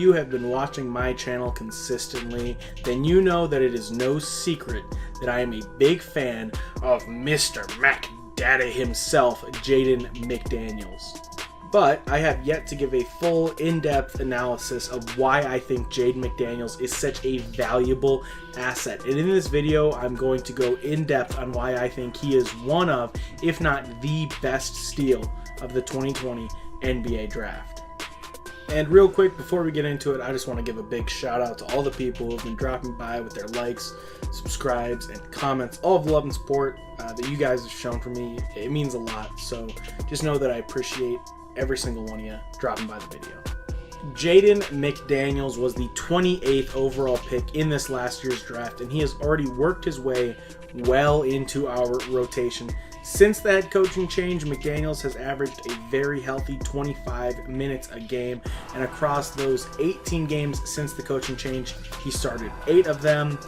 you have been watching my channel consistently, then you know that it is no secret that I am a big fan of Mr. MacDaddy himself, Jaden McDaniels. But I have yet to give a full, in-depth analysis of why I think Jaden McDaniels is such a valuable asset. And in this video, I'm going to go in-depth on why I think he is one of, if not the best steal of the 2020 NBA Draft. And real quick, before we get into it, I just want to give a big shout out to all the people who have been dropping by with their likes, subscribes, and comments. All of the love and support that you guys have shown for me. It means a lot. So just know that I appreciate every single one of you dropping by the video. Jaden McDaniels was the 28th overall pick in this last year's draft, and he has already worked his way well into our rotation. Since the head coaching change, McDaniels has averaged a very healthy 25 minutes a game, and across those 18 games since the coaching change, he started 8 of them.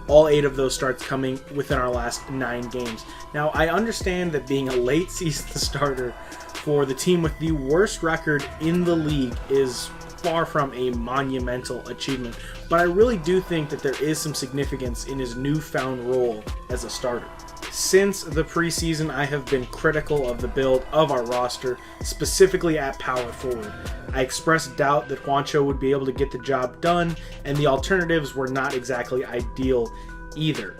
All 8 of those starts coming within our last 9 games. Now, I understand that being a late season starter for the team with the worst record in the league is far from a monumental achievement, but I really do think that there is some significance in his newfound role as a starter. Since the preseason, I have been critical of the build of our roster, specifically at power forward. I expressed doubt that Juancho would be able to get the job done, and the alternatives were not exactly ideal either.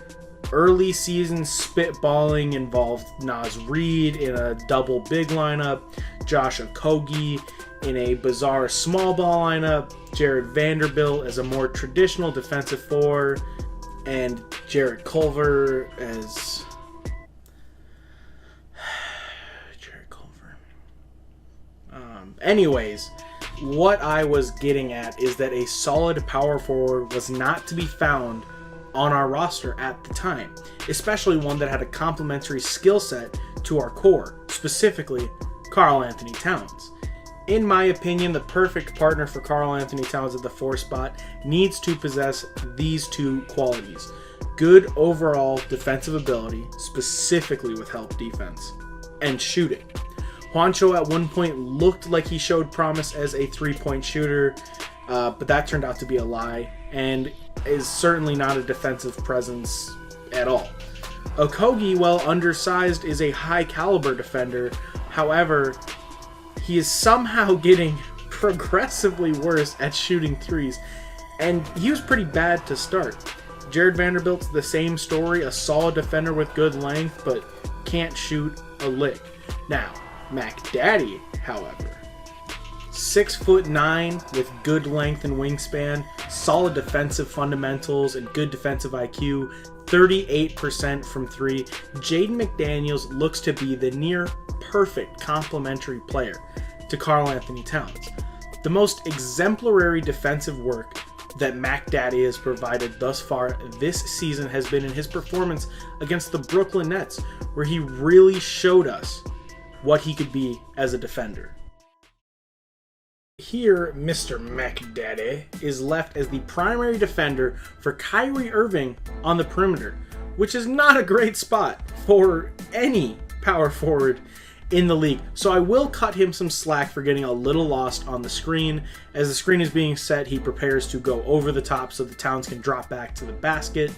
Early season spitballing involved Naz Reid in a double big lineup, Josh Okogie in a bizarre small ball lineup, Jared Vanderbilt as a more traditional defensive four, and Jarrett Culver as anyways, what I was getting at is that a solid power forward was not to be found on our roster at the time, especially one that had a complementary skill set to our core, specifically Karl-Anthony Towns. In my opinion, the perfect partner for Karl-Anthony Towns at the 4 spot needs to possess these 2 qualities: good overall defensive ability, specifically with help defense, and shooting. Juancho at one point looked like he showed promise as a 3-point shooter, but that turned out to be a lie, and is certainly not a defensive presence at all. Okogie, while undersized, is a high caliber defender. However, he is somehow getting progressively worse at shooting threes, and he was pretty bad to start. Jared Vanderbilt's the same story, a solid defender with good length, but can't shoot a lick. Now, MacDaddy, however, 6'9" with good length and wingspan, solid defensive fundamentals, and good defensive IQ, 38% from 3. Jaden McDaniels looks to be the near perfect complementary player to Karl-Anthony Towns. The most exemplary defensive work that MacDaddy has provided thus far this season has been in his performance against the Brooklyn Nets, where he really showed us what he could be as a defender. Here, Mr. MacDaddy is left as the primary defender for Kyrie Irving on the perimeter, which is not a great spot for any power forward in the league. So I will cut him some slack for getting a little lost on the screen. As the screen is being set, he prepares to go over the top so the Towns can drop back to the basket.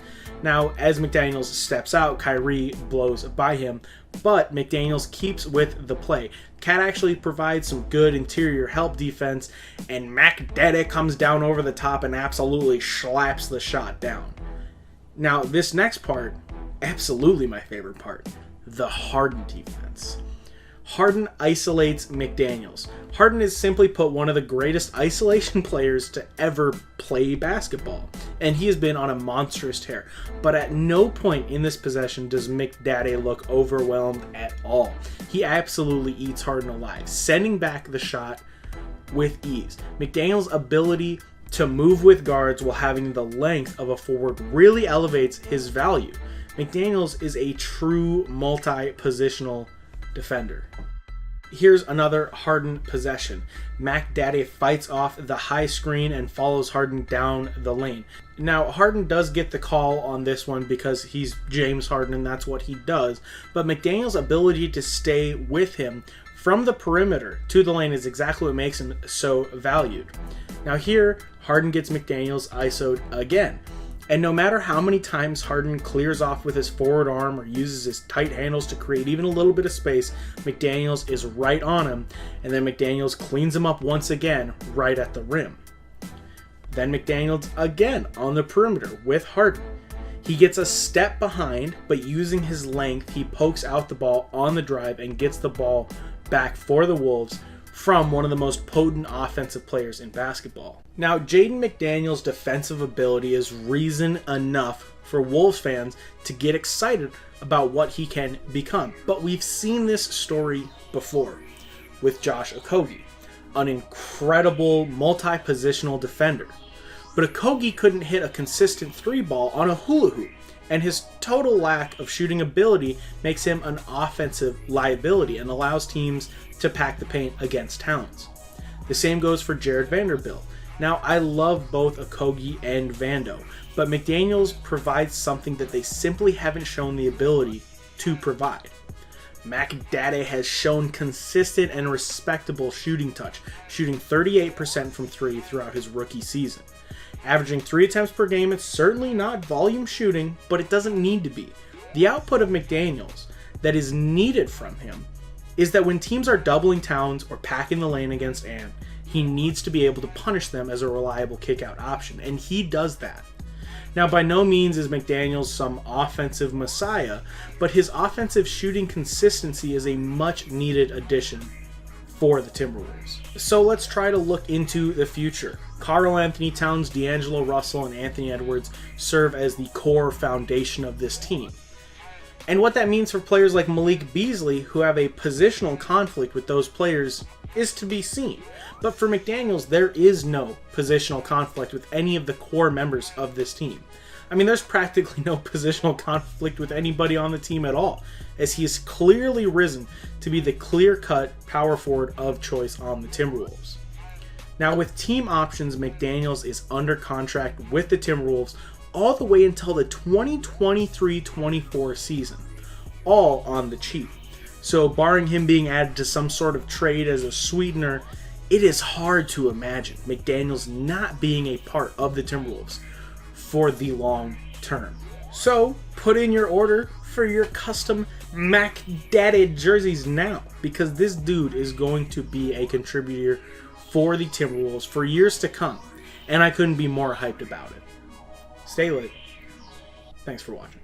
Now, as McDaniels steps out, Kyrie blows by him, but McDaniels keeps with the play. Cat actually provides some good interior help defense, and MacDaddy comes down over the top and absolutely slaps the shot down. Now, this next part, absolutely my favorite part, the Harden defense. Harden isolates McDaniels. Harden is, simply put, one of the greatest isolation players to ever play basketball, and he has been on a monstrous tear. But at no point in this possession does MacDaddy look overwhelmed at all. He absolutely eats Harden alive, sending back the shot with ease. McDaniels' ability to move with guards while having the length of a forward really elevates his value. McDaniels is a true multi-positional defender. Here's another Harden possession. MacDaddy fights off the high screen and follows Harden down the lane. Now, Harden does get the call on this one because he's James Harden and that's what he does, but McDaniels' ability to stay with him from the perimeter to the lane is exactly what makes him so valued. Now here, Harden gets McDaniels ISO'd again. And no matter how many times Harden clears off with his forward arm or uses his tight handles to create even a little bit of space, McDaniels is right on him, and then McDaniels cleans him up once again right at the rim. Then McDaniels again on the perimeter with Harden. He gets a step behind, but using his length, he pokes out the ball on the drive and gets the ball back for the Wolves from one of the most potent offensive players in basketball. Now, Jaden McDaniels' defensive ability is reason enough for Wolves fans to get excited about what he can become. But we've seen this story before with Josh Okogie, an incredible multi-positional defender. But Okogie couldn't hit a consistent three ball on a hula hoop, and his total lack of shooting ability makes him an offensive liability and allows teams to pack the paint against Towns. The same goes for Jared Vanderbilt. Now, I love both Okogie and Vando, but McDaniels provides something that they simply haven't shown the ability to provide. MacDaddy has shown consistent and respectable shooting touch, shooting 38% from three throughout his rookie season. Averaging 3 attempts per game, it's certainly not volume shooting, but it doesn't need to be. The output of McDaniels that is needed from him is that when teams are doubling Towns or packing the lane against Ant, he needs to be able to punish them as a reliable kickout option, and he does that. Now, by no means is McDaniels some offensive messiah, but his offensive shooting consistency is a much needed addition for the Timberwolves. So let's try to look into the future. Karl Anthony Towns, D'Angelo Russell, and Anthony Edwards serve as the core foundation of this team. And what that means for players like Malik Beasley, who have a positional conflict with those players, is to be seen. But for McDaniels, there is no positional conflict with any of the core members of this team. I mean, there's practically no positional conflict with anybody on the team at all, as he has clearly risen to be the clear-cut power forward of choice on the Timberwolves. Now, with team options, McDaniels is under contract with the Timberwolves all the way until the 2023-24 season, all on the cheap. So barring him being added to some sort of trade as a sweetener, it is hard to imagine McDaniels not being a part of the Timberwolves for the long term. So put in your order for your custom MacDaddy jerseys now, because this dude is going to be a contributor for the Timberwolves for years to come, and I couldn't be more hyped about it. Stay lit. Thanks for watching.